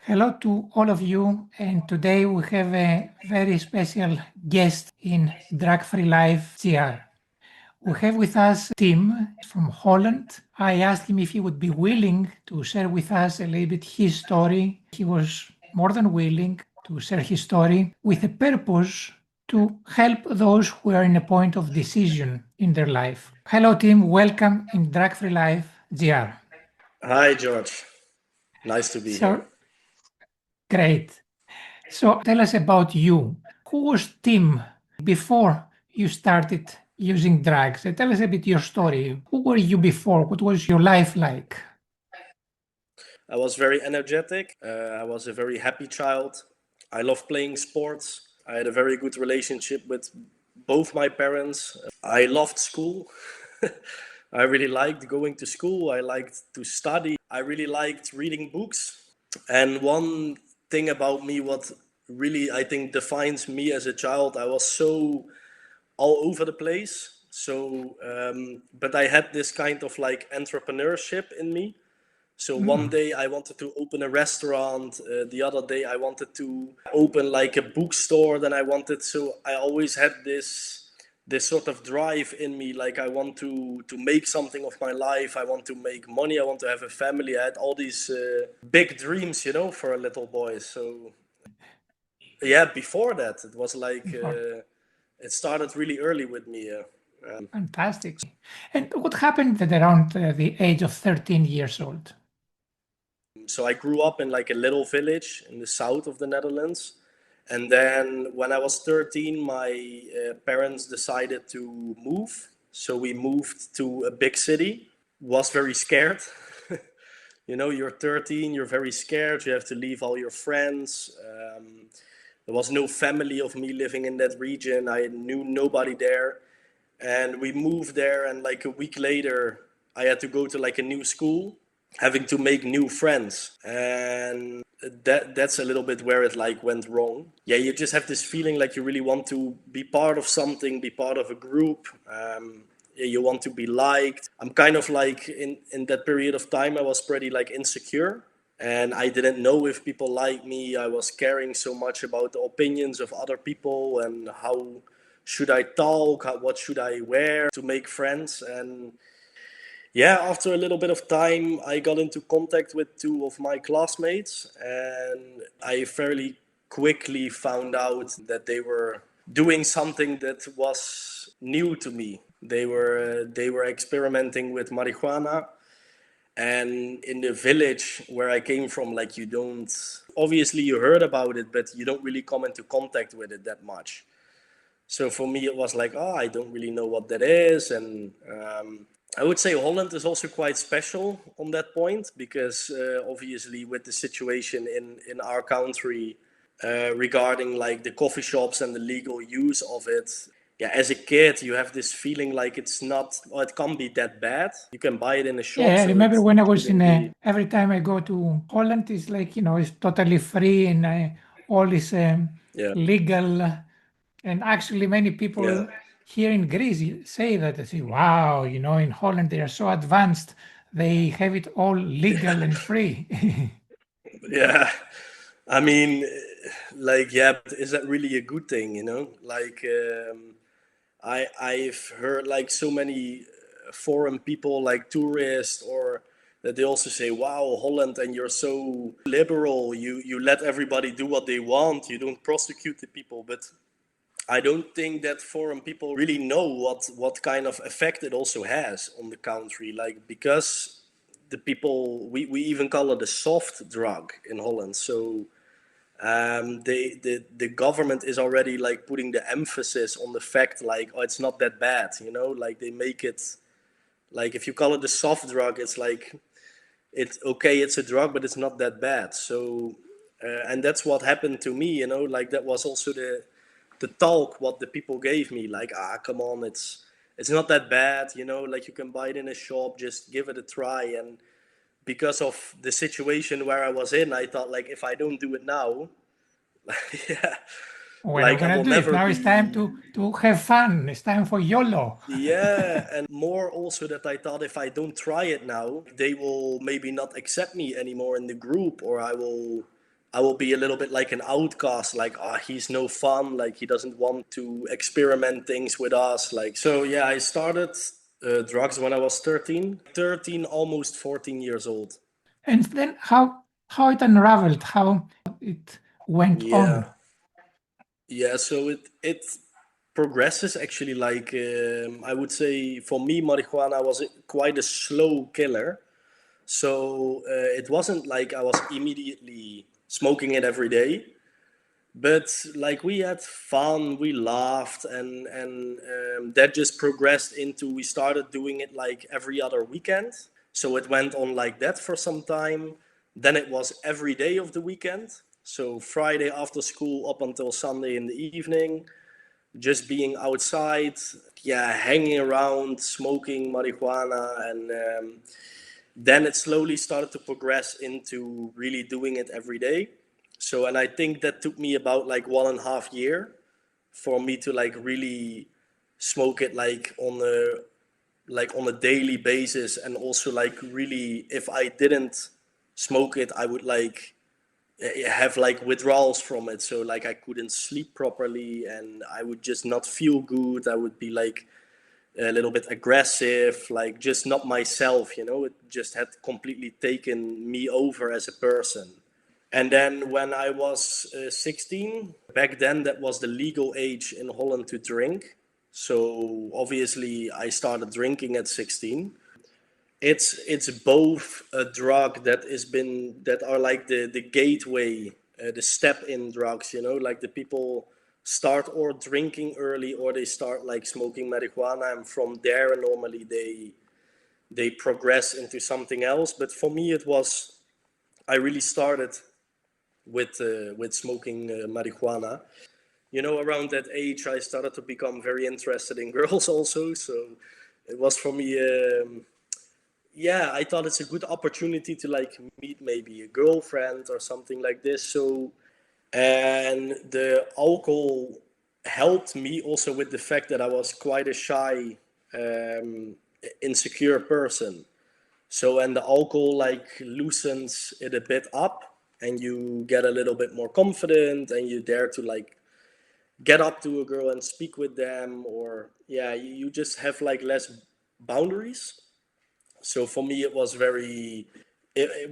Hello to all of you, and today we have a very special guest in Drug Free Life GR. We have with us Tim from Holland. I asked him if he would be willing to share with us a little bit his story. He was more than willing to share his story with a purpose to help those who are in a point of decision in their life. Hello, Tim. Welcome in Drug Free Life GR. Hi, George. Nice to be here. Great. So tell us about you. Who was Tim before you started using drugs? Tell us a bit your story. Who were you before? What was your life like? I was very energetic. I was a very happy child. I loved playing sports. I had a very good relationship with both my parents. I loved school. I really liked going to school. I liked to study. I really liked reading books. And one thing about me, what really I think defines me as a child, I was so all over the place. But I had this kind of like entrepreneurship in me. So one day I wanted to open a restaurant. The other day I wanted to open like a bookstore. So I always had this sort of drive in me, like I want to make something of my life. I want to make money. I want to have a family. I had all these big dreams, for a little boy. So yeah, before that, it was like it started really early with me. Fantastic. And what happened at around the age of 13 years old? So I grew up in like a little village in the south of the Netherlands. And then when I was 13, my parents decided to move. So we moved to a big city. Was very scared. You're 13, you're very scared. You have to leave all your friends. There was no family of me living in that region. I knew nobody there. And we moved there, and like a week later, I had to go to like a new school, having to make new friends. And that's a little bit where it like went wrong. Yeah, you just have this feeling like you really want to be part of something, be part of a group. You want to be liked. I'm kind of like in that period of time, I was pretty like insecure. And I didn't know if people like me. I was caring so much about the opinions of other people and how should I talk, what should I wear to make friends. And yeah, after a little bit of time, I got into contact with two of my classmates, and I fairly quickly found out that they were doing something that was new to me. They were experimenting with marijuana. And in the village where I came from, like obviously you heard about it, but you don't really come into contact with it that much. So for me, it was like, I don't really know what that is. And I would say Holland is also quite special on that point, because obviously with the situation in our country regarding like the coffee shops and the legal use of it, yeah, as a kid, you have this feeling like it can't be that bad. You can buy it in a shop. Yeah, I remember when I was every time I go to Holland, it's like, it's totally free and all is legal. And actually many people here in Greece say that, they say, wow, in Holland they are so advanced. They have it all legal and free. Yeah. I mean, but is that really a good thing, I've heard like so many foreign people, like tourists, or that they also say, wow, Holland, and you're so liberal. You let everybody do what they want. You don't prosecute the people. But I don't think that foreign people really know what kind of effect it also has on the country. Like, because the people, we even call it a soft drug in Holland. So the government is already like putting the emphasis on the fact like, it's not that bad, like they make it like, if you call it a soft drug, it's like, it's okay, it's a drug, but it's not that bad. So and that's what happened to me, like that was also the talk what the people gave me, like, come on, it's not that bad, like you can buy it in a shop, just give it a try. And because of the situation where I was in, I thought like, if I don't do it now, yeah, what like I will never now it's time to have fun. It's time for YOLO. Yeah, and more also that I thought if I don't try it now, they will maybe not accept me anymore in the group, or I will I will be a little bit like an outcast, like, he's no fun, like he doesn't want to experiment things with us. Like, so yeah, I started drugs when I was 13, almost 14 years old. And then how it unraveled, how it went on. Yeah, so it progresses actually, like, I would say for me, marijuana was quite a slow killer. So it wasn't like I was immediately smoking it every day, but like we had fun, we laughed, and that just progressed into, we started doing it like every other weekend. So it went on like that for some time. Then it was every day of the weekend. So Friday after school up until Sunday in the evening, just being outside, hanging around, smoking marijuana, and then it slowly started to progress into really doing it every day. So, and I think that took me about like 1.5 years for me to like really smoke it like on a daily basis, and also like really, if I didn't smoke it, I would like have like withdrawals from it. So like I couldn't sleep properly, and I would just not feel good. I would be like a little bit aggressive, like just not myself, you know. It just had completely taken me over as a person. And then when I was 16, back then that was the legal age in Holland to drink. So obviously I started drinking at 16. It's both a drug that are like the gateway, the step in drugs, you know, like the people start or drinking early, or they start like smoking marijuana, and from there normally they progress into something else. But for me I really started with smoking marijuana. You know, around that age I started to become very interested in girls also, so it was for me I thought it's a good opportunity to like meet maybe a girlfriend or something like this. So, and the alcohol helped me also with the fact that I was quite a shy, insecure person. So, and the alcohol like loosens it a bit up, and you get a little bit more confident, and you dare to like get up to a girl and speak with them, or you just have like less boundaries. So for me, it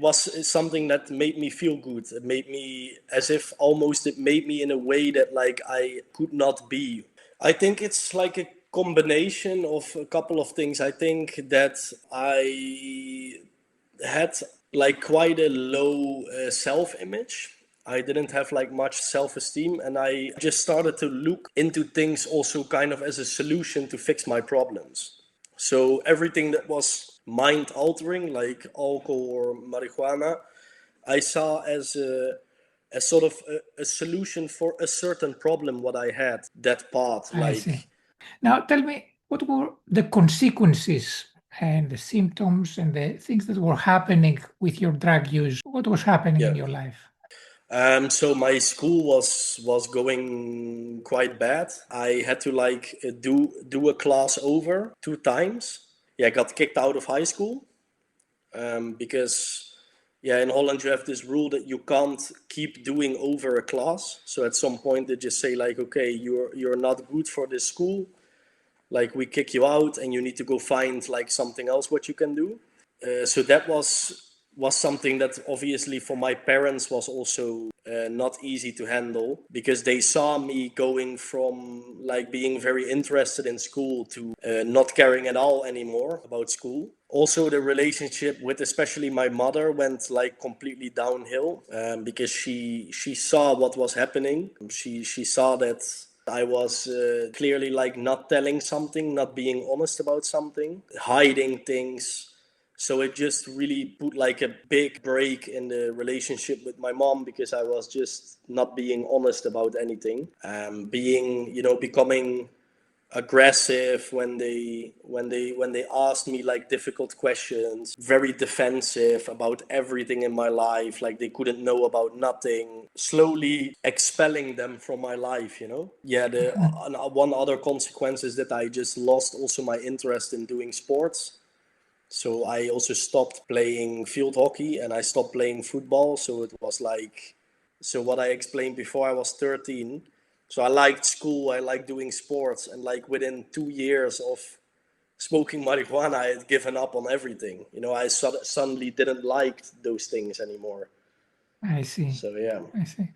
was something that made me feel good. It made me as if almost it made me in a way that like I could not be. I think it's like a combination of a couple of things. I think that I had like quite a low self-image. I didn't have like much self-esteem, and I just started to look into things also kind of as a solution to fix my problems. So everything that was mind altering, like alcohol or marijuana, I saw as a sort of a solution for a certain problem what I had, that part. I see. Now tell me, what were the consequences and the symptoms and the things that were happening with your drug use? What was happening in your life? So my school was going quite bad. I had to like do a class over 2 times. I got kicked out of high school because in Holland you have this rule that you can't keep doing over a class. So at some point they just say like, okay, you're not good for this school. Like we kick you out, and you need to go find like something else what you can do. So that was something that obviously for my parents was also not easy to handle, because they saw me going from like being very interested in school to not caring at all anymore about school. Also the relationship with especially my mother went like completely downhill, because she saw what was happening. She saw that I was clearly like not telling something, not being honest about something, hiding things. So it just really put like a big break in the relationship with my mom, because I was just not being honest about anything. Becoming aggressive when they asked me like difficult questions, very defensive about everything in my life, like they couldn't know about nothing, slowly expelling them from my life, you know. The one other consequence is that I just lost also my interest in doing sports. So I also stopped playing field hockey, and I stopped playing football. So it was like So what I explained before, I was 13. So I liked school, I liked doing sports, and like within 2 years of smoking marijuana, I had given up on everything. You know, I suddenly didn't like those things anymore. I see. So yeah. I see.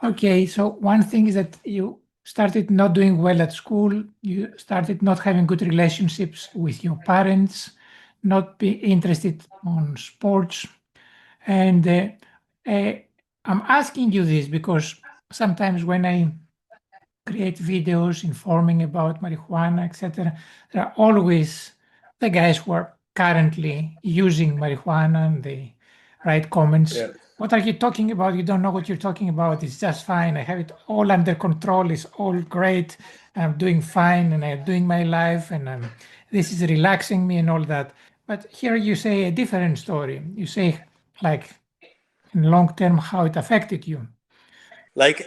Okay, so one thing is that you started not doing well at school, you started not having good relationships with your parents, not be interested on sports. And I'm asking you this because sometimes when I create videos informing about marijuana, etc., there are always the guys who are currently using marijuana and they write comments. Yeah. What are you talking about? You don't know what you're talking about. It's just fine. I have it all under control. It's all great. I'm doing fine and I'm doing my life and this is relaxing me and all that. But here you say a different story. You say, like, in long term, how it affected you. Like,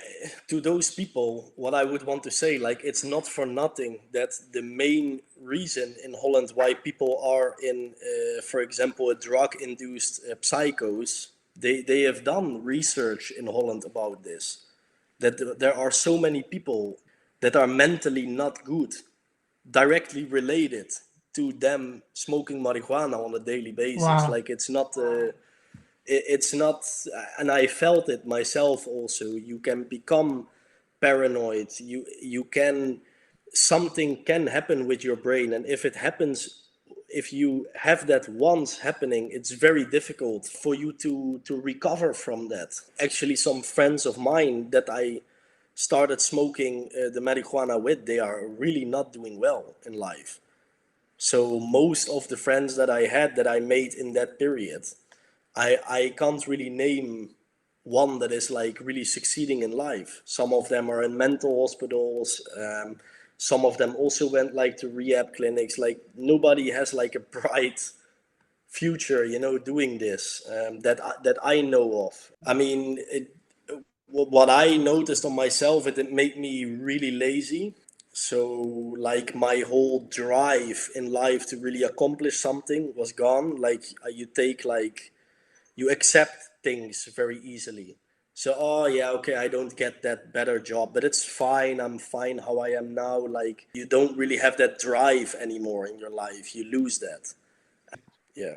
to those people, what I would want to say, like, it's not for nothing that the main reason in Holland why people are in, for example, a drug-induced psychos, they have done research in Holland about this, that there are so many people that are mentally not good, directly related to them smoking marijuana on a daily basis. Wow. Like, it's not and I felt it myself also. You can become paranoid, you can, something can happen with your brain, and if it happens, if you have that once happening, it's very difficult for you to recover from that. Actually, some friends of mine that I started smoking the marijuana with, they are really not doing well in life. So most of the friends that I had, that I made in that period, I can't really name one that is like really succeeding in life. Some of them are in mental hospitals. Some of them also went like to rehab clinics. Like, nobody has like a bright future, you know, doing this, that I know of. I mean, what I noticed on myself, it made me really lazy. So like my whole drive in life to really accomplish something was gone. Like, you accept things very easily. So, oh yeah, okay, I don't get that better job, but it's fine. I'm fine how I am now. Like, you don't really have that drive anymore in your life. You lose that. Yeah.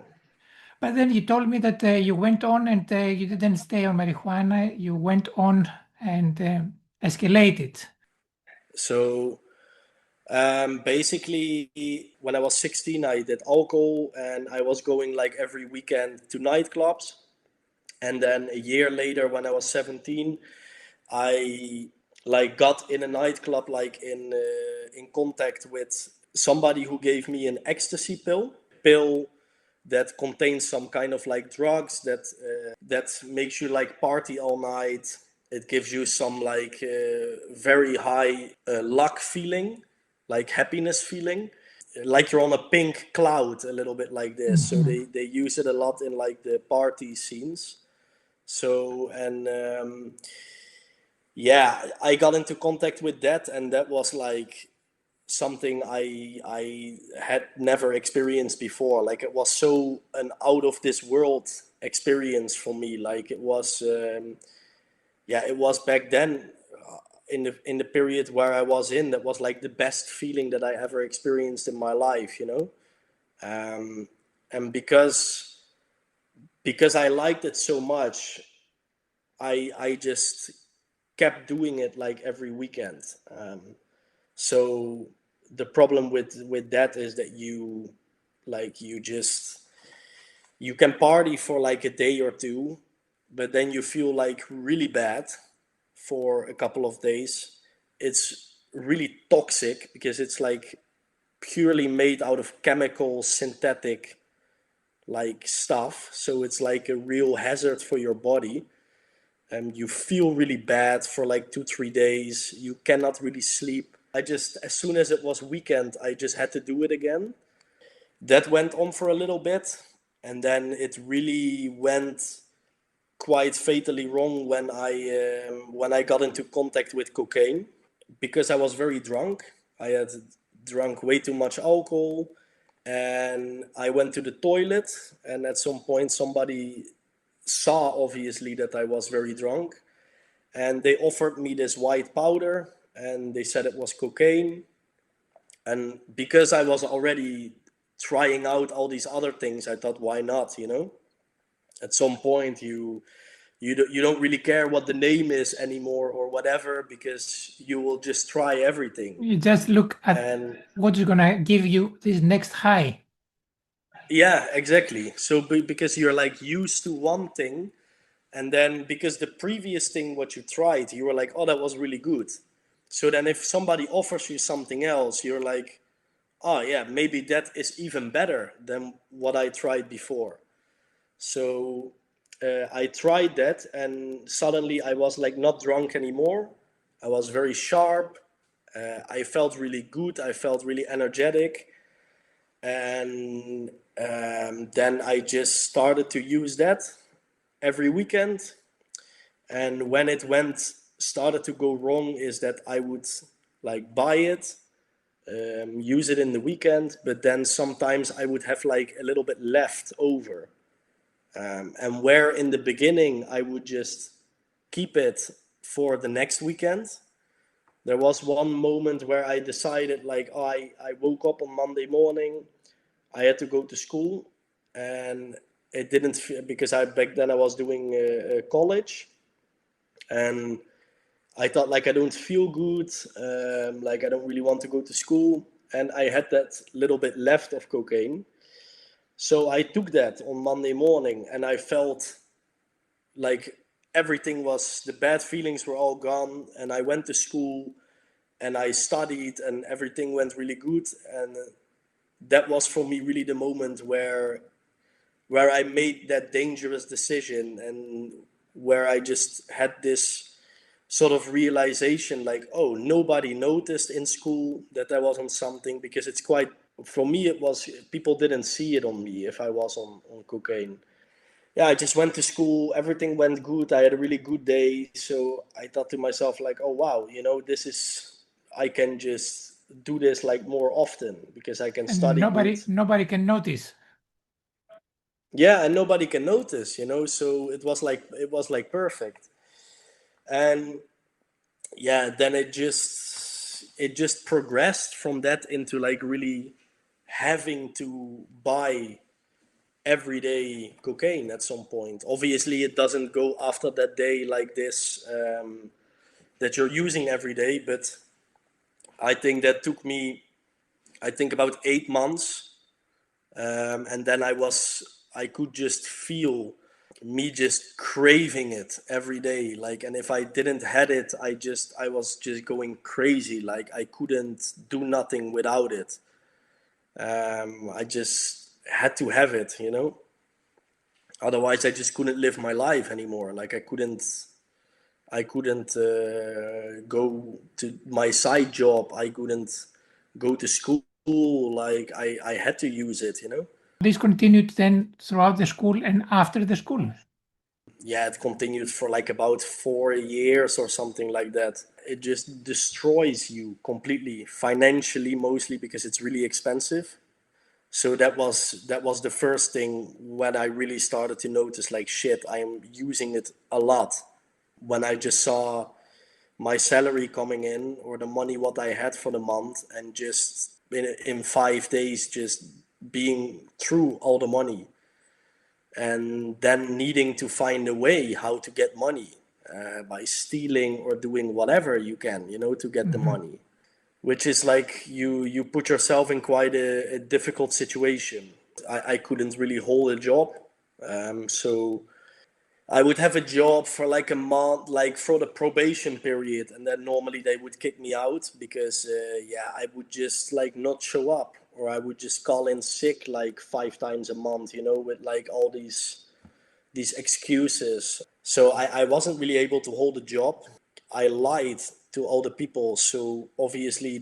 But then you told me that you went on and you didn't stay on marijuana. You went on and escalated. So basically, when I was 16, I did alcohol, and I was going like every weekend to nightclubs. And then a year later, when I was 17, I like got in a nightclub, like in contact with somebody who gave me an ecstasy pill that contains some kind of like drugs that makes you like party all night. It gives you some like very high luck feeling, like happiness feeling, like you're on a pink cloud, a little bit like this. So they use it a lot in like the party scenes. So, and yeah, I got into contact with that, and that was like something I had never experienced before. Like, it was so an out of this world experience for me. Like, it was it was back then, in the period where I was in, that was like the best feeling that I ever experienced in my life, you know. And because I liked it so much, I just kept doing it like every weekend. So the problem with that is that you can party for like a day or two, but then you feel like really bad for a couple of days. It's really toxic because it's like purely made out of chemical synthetic like stuff. So it's like a real hazard for your body. And you feel really bad for like 2-3 days. You cannot really sleep. As soon as it was weekend, I just had to do it again. That went on for a little bit, and then it really went quite fatally wrong when I got into contact with cocaine, because I was very drunk. I had drunk way too much alcohol, and I went to the toilet, and at some point somebody saw obviously that I was very drunk, and they offered me this white powder, and they said it was cocaine. And because I was already trying out all these other things, I thought, why not? At some point, you don't really care what the name is anymore or whatever, because you will just try everything. You just look at what's gonna give you this next high. Yeah, exactly. So because you're like used to one thing, and then because the previous thing what you tried, you were like, oh, that was really good. So then if somebody offers you something else, you're like, oh yeah, maybe that is even better than what I tried before. So I tried that, and suddenly I was like not drunk anymore. I was very sharp. I felt really good. I felt really energetic. And then I just started to use that every weekend. And when it started to go wrong is that I would like buy it, use it in the weekend, but then sometimes I would have like a little bit left over. And where in the beginning I would just keep it for the next weekend, there was one moment where I decided like, oh, I woke up on Monday morning, I had to go to school, and it didn't because back then I was doing college, and I thought like I don't feel good, like I don't really want to go to school, and I had that little bit left of cocaine. So I took that on Monday morning, and I felt like the bad feelings were all gone, and I went to school and I studied and everything went really good. And that was for me really the moment where I made that dangerous decision, and where I just had this sort of realization like, oh, nobody noticed in school that I was on something, because it's quite, for me it was, people didn't see it on me if I was on cocaine. Yeah, I just went to school, everything went good, I had a really good day. So I thought to myself like, oh wow, I can just do this like more often, because I can study good. Nobody can notice. Yeah, and nobody can notice, so it was like perfect. And yeah, then it just progressed from that into like really having to buy everyday cocaine at some point. Obviously it doesn't go after that day like this, that you're using every day, but I think that took me about 8 months. And then I could just feel me just craving it every day. Like, and if I didn't had it, I was just going crazy. Like I couldn't do nothing without it. I just had to have it, Otherwise I just couldn't live my life anymore. Like I couldn't go to my side job. I couldn't go to school. Like I had to use it, This continued then throughout the school and after the school? Yeah, it continued for like about 4 years or something like that. It just destroys you completely, financially mostly, because it's really expensive. So that was the first thing when I really started to notice like, shit, I am using it a lot. When I just saw my salary coming in, or the money what I had for the month, and just in 5 days just being through all the money, and then needing to find a way how to get money, by stealing or doing whatever you can, to get the money, which is like you put yourself in quite a difficult situation. I couldn't really hold a job, so I would have a job for like a month, like for the probation period, and then normally they would kick me out because I would just like not show up, or I would just call in sick like 5 times a month, with like all these excuses. So I wasn't really able to hold a job. I lied to all the people, so obviously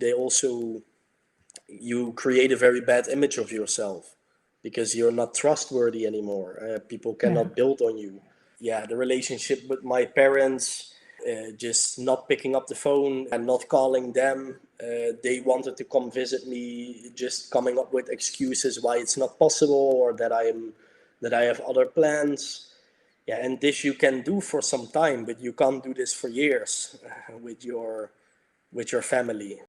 you create a very bad image of yourself, because you're not trustworthy anymore. People cannot build on you. Yeah, the relationship with my parents, just not picking up the phone and not calling them. They wanted to come visit me, just coming up with excuses why it's not possible, or that I have other plans. Yeah, and this you can do for some time, but you can't do this for years with your family.